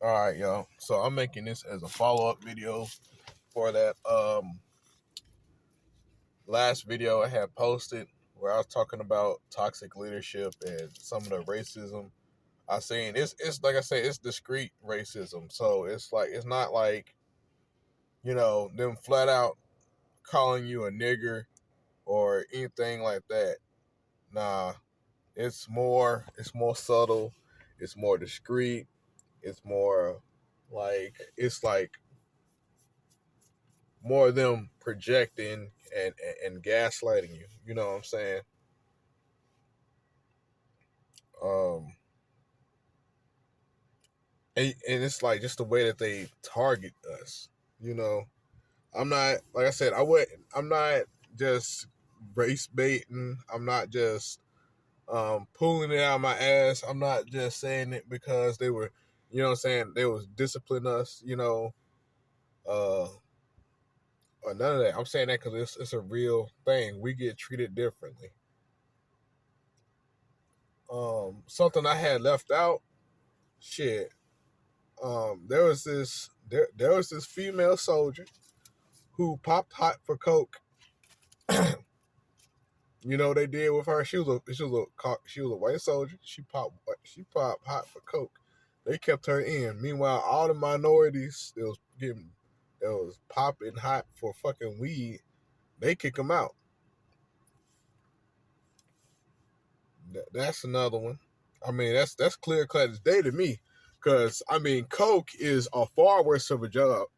All right, y'all. So I'm making this as a follow-up video for that last video I had posted where I was talking about toxic leadership and some of the racism I seen. It's like I say, it's discreet racism. So it's not like, them flat out calling you a nigger or anything like that. Nah, it's more subtle, it's more discreet, it's more like more of them projecting and gaslighting you. You know what I'm saying? Um, and it's like just the way that they target us. You know, I'm not like I said. I'm not just race baiting. I'm not just pulling it out of my ass. I'm not just saying it because they were, what I'm saying, they was discipline us. Uh, or none of that. I'm saying that because it's a real thing. We get treated differently. Something I had left out. Shit. There was this female soldier who popped hot for coke. You know what they did with her? She was a white soldier. She popped hot for coke. They kept her in. Meanwhile, all the minorities that was popping hot for fucking weed, they kick them out. That's another one. I mean, that's clear cut as day to me. Cause I mean, coke is a far worse of a drug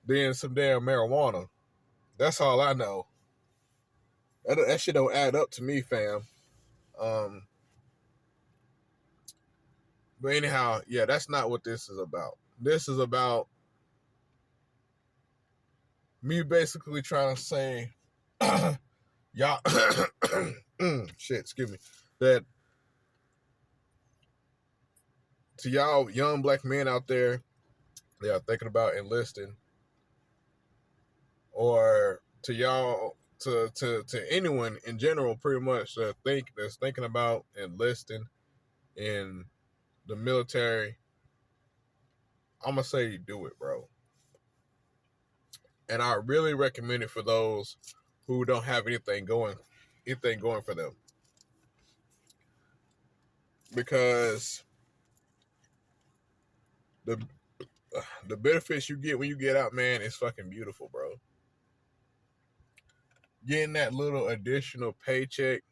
than some damn marijuana. That's all I know. That shit don't add up to me, fam. Um, but anyhow, yeah, that's not what this is about. This is about me basically trying to say, y'all, shit, excuse me, that to y'all young black men out there that are thinking about enlisting, or to y'all, to anyone in general, pretty much that's thinking about enlisting in the military, I'm gonna say do it, bro. And I really recommend it for those who don't have anything going for them, because the the benefits you get when you get out, man, is fucking beautiful, bro. Getting that little additional paycheck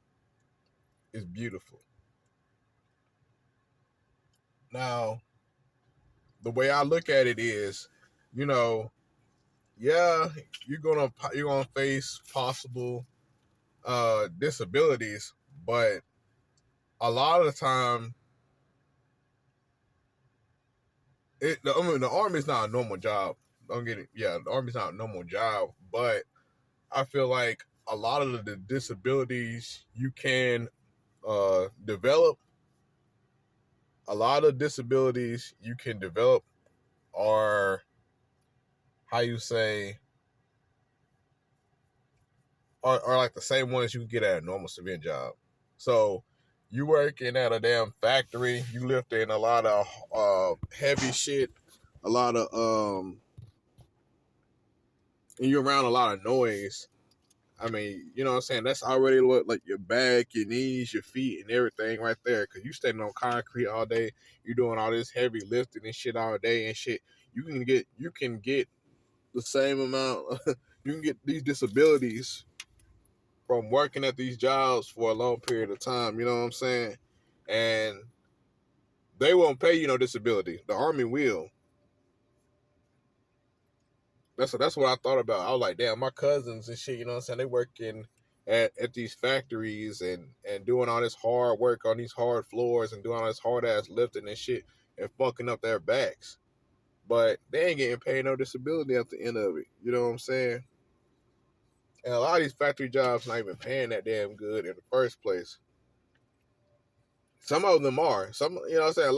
is beautiful. Now, the way I look at it is, you know, yeah, you're gonna face possible disabilities, but a lot of the time, the army's not a normal job. Don't get it. Yeah, the army's not a normal job, but I feel like a lot of the disabilities you can develop, a lot of disabilities you can develop are, how you say, are like the same ones you can get at a normal civilian job. So you working at a damn factory, you lifting a lot of heavy shit, a lot of and you're around a lot of noise. I mean, you know what I'm saying? That's already what, like, your back, your knees, your feet, and everything right there. Cause you standing on concrete all day, you're doing all this heavy lifting and shit all day and shit. You can get the same amount. You can get these disabilities from working at these jobs for a long period of time. You know what I'm saying? And they won't pay you no disability. The army will. That's what I thought about. I was like, damn, my cousins and shit, you know what I'm saying? They working at these factories and doing all this hard work on these hard floors and doing all this hard ass lifting and shit and fucking up their backs. But they ain't getting paid no disability at the end of it. You know what I'm saying? And a lot of these factory jobs not even paying that damn good in the first place. Some of them are. Some, you know what I'm saying?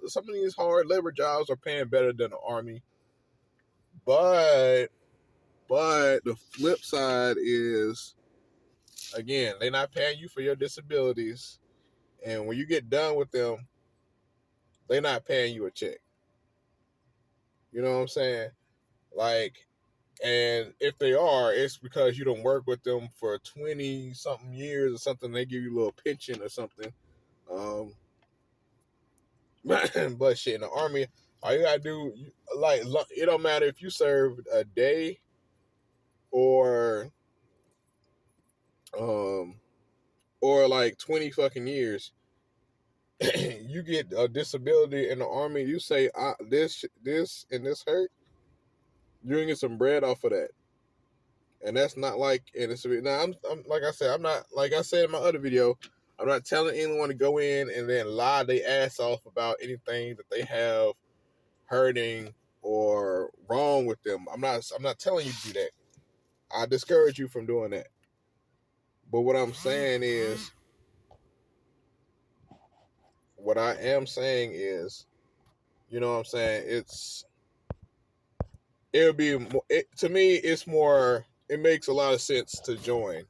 Some of these hard labor jobs are paying better than the army. But the flip side is, again, they're not paying you for your disabilities. And when you get done with them, They're not paying you a check. You know what I'm saying? Like, and if they are, it's because you don't work with them for 20 something years or something. They give you a little pension or something. Um, but shit, in the army, all you gotta do, like, it don't matter if you served a day or um like 20 fucking years. You get a disability in the army. You say this and this hurt. You can get some bread off of that. And that's not like, and it's now. I'm like I said, I'm not, like I said in my other video, I'm not telling anyone to go in and then lie their ass off about anything that they have hurting or wrong with them. I'm not telling you to do that. I discourage you from doing that. But what I'm saying is, what I am saying is, you know what I'm saying? It would be to me. It's more. It makes a lot of sense to join.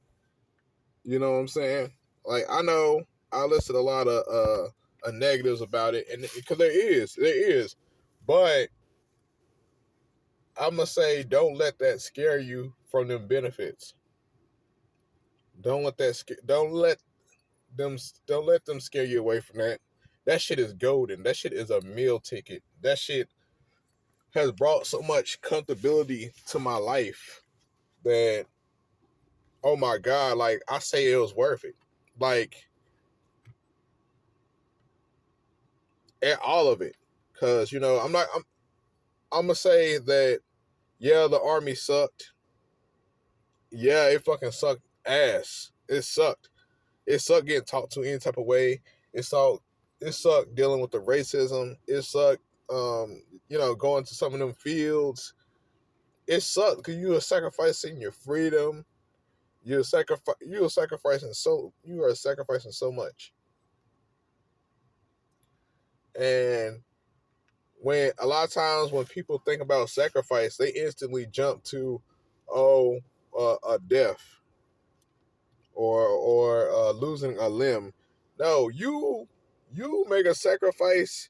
You know what I'm saying? Like, I know I listed a lot of negatives about it, and because there is, but I'm gonna say don't let that scare you from them benefits. Don't let that don't let them scare you away from that. That shit is golden. That shit is a meal ticket. That shit has brought so much comfortability to my life that, oh my god, like, I say it was worth it. Like, all of it. Cause I'm gonna say that, yeah, the army sucked. Yeah, it fucking sucked ass. It sucked. It sucked getting talked to any type of way. It sucked. It sucked dealing with the racism. It sucked. Going to some of them fields. It sucked because you were sacrificing your freedom. You are sacrificing so much. And when a lot of times when people think about sacrifice, they instantly jump to, oh, a death or losing a limb. No, you make a sacrifice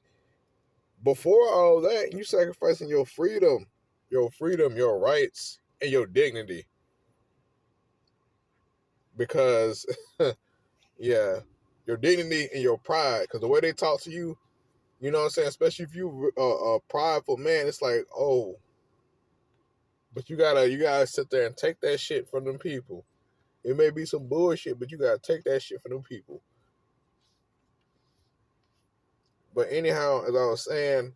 before all that. You sacrificing your freedom, your rights, and your dignity. Because yeah, your dignity and your pride. Because the way they talk to you, you know what I'm saying. Especially if you a prideful man, it's like, oh, but you gotta sit there and take that shit from them people. It may be some bullshit, but you gotta take that shit from them people. But anyhow, as I was saying,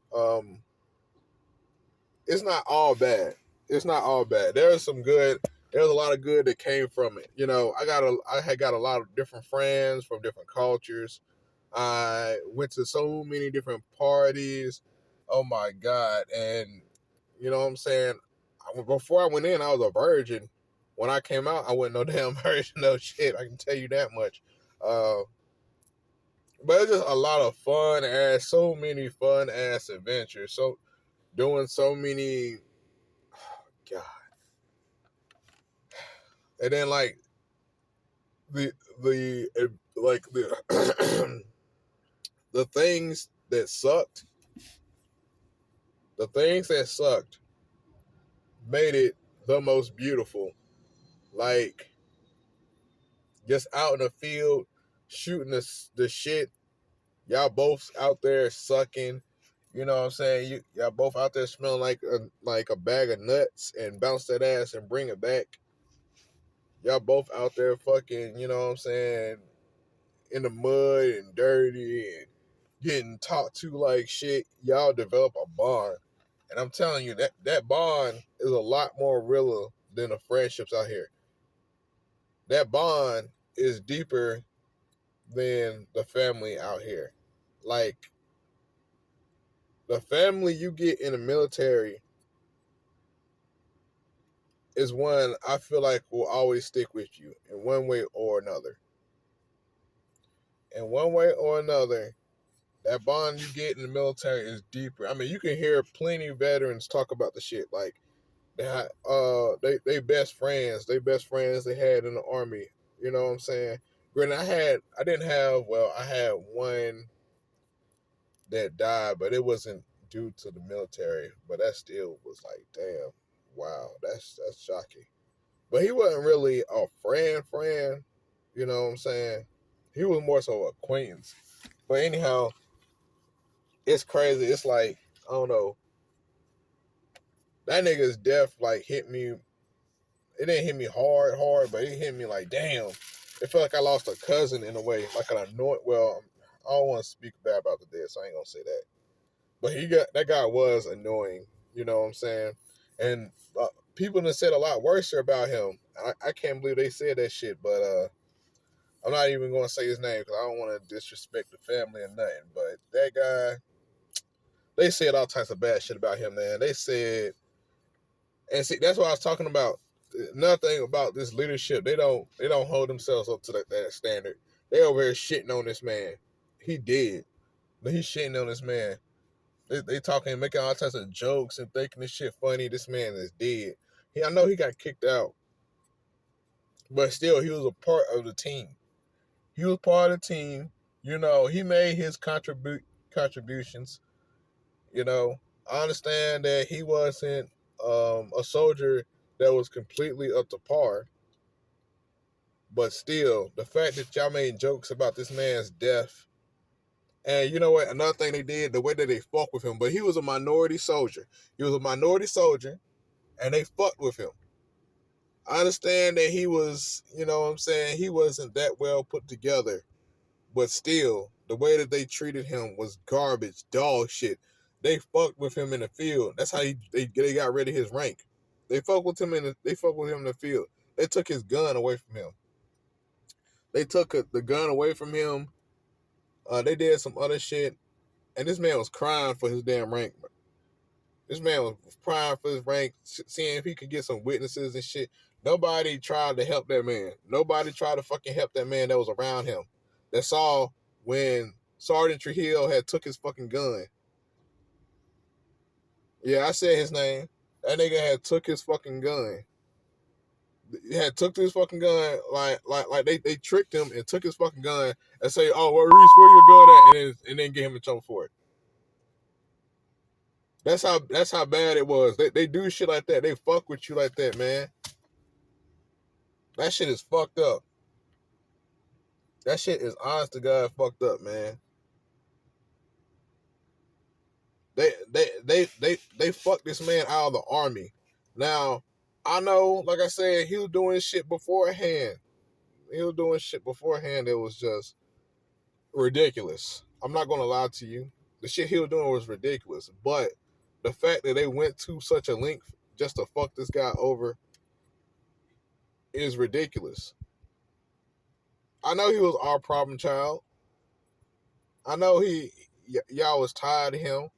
it's not all bad. It's not all bad. There's some good. There's a lot of good that came from it. I had got a lot of different friends from different cultures. I went to so many different parties. Oh my god! And you know what I'm saying. Before I went in, I was a virgin. When I came out, I wasn't no damn virgin. No shit. I can tell you that much. Uh, but it's just a lot of so many fun ass adventures. So doing so many, God. And then the the the things that sucked, the things that sucked made it the most beautiful. Like, just out in the field shooting the shit. Y'all both out there sucking. You know what I'm saying? Y'all both out there smelling like a bag of nuts and bounce that ass and bring it back. Y'all both out there fucking, you know what I'm saying, in the mud and dirty and getting talked to like shit. Y'all develop a bond. And I'm telling you, that bond is a lot more realer than the friendships out here. That bond is deeper than the family out here. Like, the family you get in the military is one I feel like will always stick with you in one way or another. In one way or another, that bond you get in the military is deeper. I mean, you can hear plenty of veterans talk about the shit. Like, they best friends they had in the army. You know what I'm saying? Granted, I had one that died, but it wasn't due to the military. But that still was like, damn, wow, that's shocking. But he wasn't really a friend. You know what I'm saying? He was more so an acquaintance. But anyhow, it's crazy. It's like, I don't know. That nigga's death like hit me. It didn't hit me hard, but it hit me like, damn. It felt like I lost a cousin in a way, like an annoying. Well, I don't want to speak bad about the dead, so I ain't gonna say that. But that guy was annoying. You know what I'm saying? And people have said a lot worse about him. I can't believe they said that shit, but I'm not even gonna say his name because I don't want to disrespect the family or nothing. But that guy, they said all types of bad shit about him, man. They said, and see, that's what I was talking about. Another thing about this leadership, they don't hold themselves up to that standard. They over here shitting on this man. He dead, but he's shitting on this man. They talking, making all types of jokes and thinking this shit funny. This man is dead. I know he got kicked out, but still, he was a part of the team. He was part of the team. You know, he made his contributions. You know, I understand that he wasn't a soldier that was completely up to par, but still, the fact that y'all made jokes about this man's death, and you know what? Another thing they did, the way that they fucked with him, but he was a minority soldier. He was a minority soldier, and they fucked with him. I understand that he was, you know what I'm saying, he wasn't that well put together, but still, the way that they treated him was garbage, dog shit. They fucked with him in the field. That's how they got rid of his rank. They fucked with him in the field. They took his gun away from him. They took the gun away from him. They did some other shit, and this man was crying for his damn rank. This man was crying for his rank, seeing if he could get some witnesses and shit. Nobody tried to help that man. Nobody tried to fucking help that man that was around him. That saw when Sergeant Trujillo had took his fucking gun. Yeah, I said his name. That nigga had took his fucking gun. He had took his fucking gun, like they tricked him and took his fucking gun and say, "Oh, well, Reese, where your gun at?" And then get him in trouble for it. That's how bad it was. They do shit like that. They fuck with you like that, man. That shit is fucked up. That shit is honest to God fucked up, man. They fucked this man out of the army. Now, I know, like I said, he was doing shit beforehand. He was doing shit beforehand that was just ridiculous. I'm not gonna lie to you. The shit he was doing was ridiculous. But the fact that they went to such a length just to fuck this guy over is ridiculous. I know he was our problem child. I know y'all was tired of him.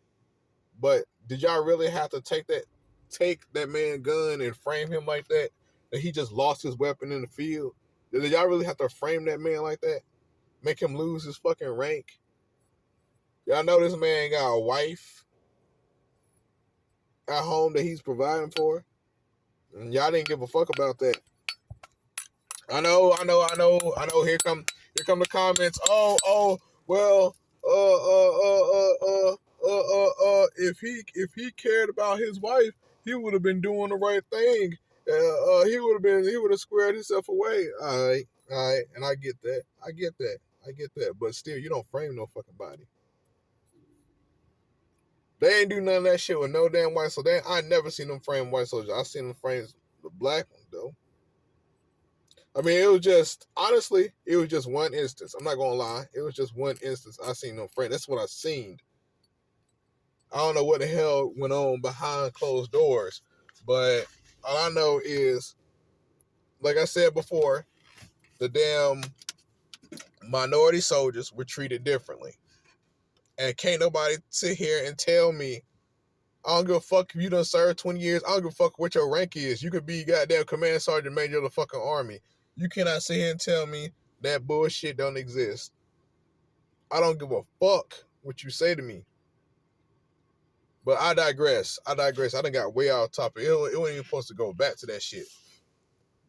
But did y'all really have to take that man gun and frame him like that? That he just lost his weapon in the field? Did y'all really have to frame that man like that? Make him lose his fucking rank? Y'all know this man got a wife at home that he's providing for? And y'all didn't give a fuck about that. I know. Here come the comments. Oh, well, if he cared about his wife, he would have been doing the right thing. He would have squared himself away. All right, and I get that. I get that. But still, you don't frame no fucking body. They ain't do none of that shit with no damn white soldier. I never seen them frame white soldiers. I seen them frame the black one though. I mean, it was just one instance. I'm not gonna lie, it was just one instance. I seen them frame. That's what I seen. I don't know what the hell went on behind closed doors, but all I know is, like I said before, the damn minority soldiers were treated differently, and can't nobody sit here and tell me I don't give a fuck if you done served 20 years. I don't give a fuck what your rank is. You could be goddamn command sergeant major of the fucking army. You cannot sit here and tell me that bullshit don't exist. I don't give a fuck what you say to me. But I digress. I done got way off topic. It wasn't even supposed to go back to that shit.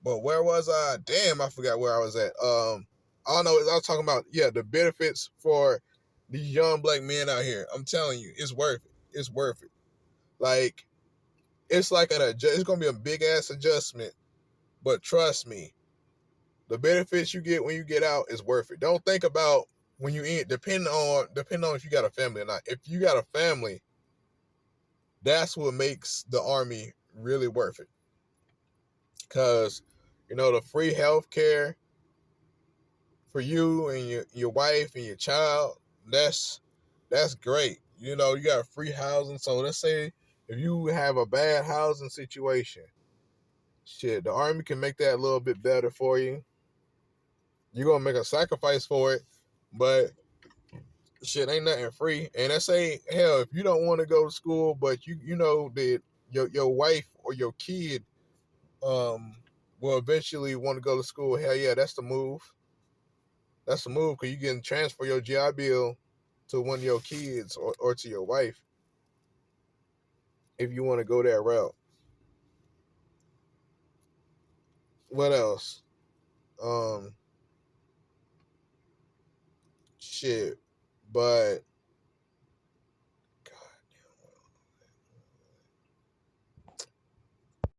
But where was I? Damn, I forgot where I was at. I don't know. I was talking about, the benefits for These young black men out here, I'm telling you, it's worth it. It's worth it. Like, it's like it's gonna be a big ass adjustment, but trust me, the benefits you get when you get out is worth it. Don't think about when you in, depending on if you got a family or not. If you got a family, that's what makes the army really worth it. Cause the free health care for you and your wife and your child, that's great. You got free housing. So let's say if you have a bad housing situation, shit, the army can make that a little bit better for you. You're gonna make a sacrifice for it, but shit ain't nothing free. And let's say, hell, if you don't want to go to school, but you know that your wife or your kid um will eventually want to go to school, hell yeah, that's the move. That's the move, because you can transfer your GI Bill to one of your kids or to your wife if you want to go that route. What else? Um, shit. But